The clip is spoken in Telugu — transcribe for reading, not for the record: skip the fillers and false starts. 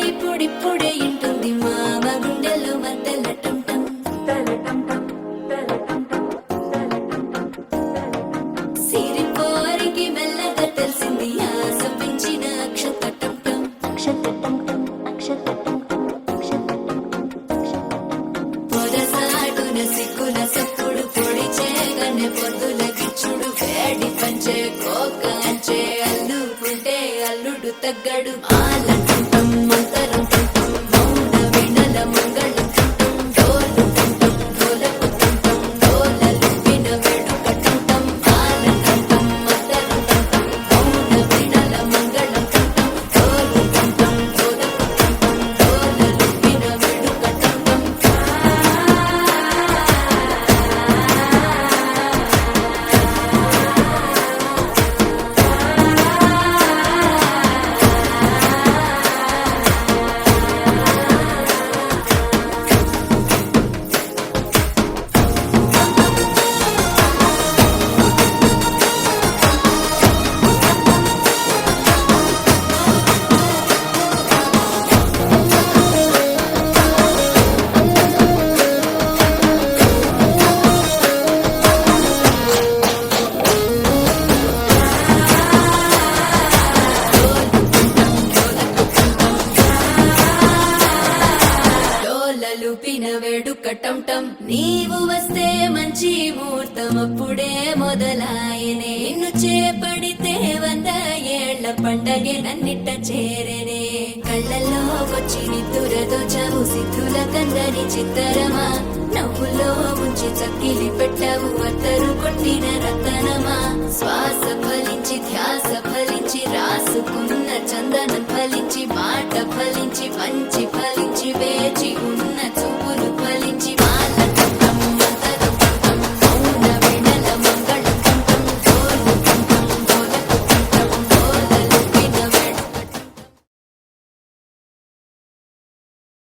ఇప్పుడిప్పుడే ఇంటుంది మామ గుండెల్లో మధ్యల టంటం సిరిపోరికి మెల్లగా తెలిసింది ఆశ పెంచిన అక్షతటం పొదసాటున సిక్కుల సప్పుడు పొడి చేయగానే పొద్దుల గిచ్చుడు వేడి పంచే కోక అంచే అల్లుకుంటే అల్లుడు తగ్గడు ఆలంటుంటం మంతరం టుంటం మౌన వినల మంగళం టుంటం డోలు టుంటం డోలకు టుంటం డోలలు విన వేడుక టుంటం ఆలంటుంటం మంతరం టుంటం మౌన వినల మంగళం టుంటం డోలు టుంటం డోలకు టుంటం డోలలు విన వేడుక టుంటం డోలలుపిన వేడుక టంటం నీవు వస్తే మంచి ముహూర్తం అప్పుడే మొదలాయనే నిన్ను చేపడితే 100 ఏళ్ల పండగే నన్నిట్ట చేరనే కళ్ళల్లో వచ్చి నిద్దురతో చవు సిద్ధుల కందని చిత్తరమా నవ్వులో ముంచి చక్కిలి పెట్టవు అత్తరు కొట్టిన రతనమా శ్వాస ఫలించి ధ్యాస ఫలించి రాసుకున్న చందనం ఫలించి మాట ఫలించి మంచి ఫలి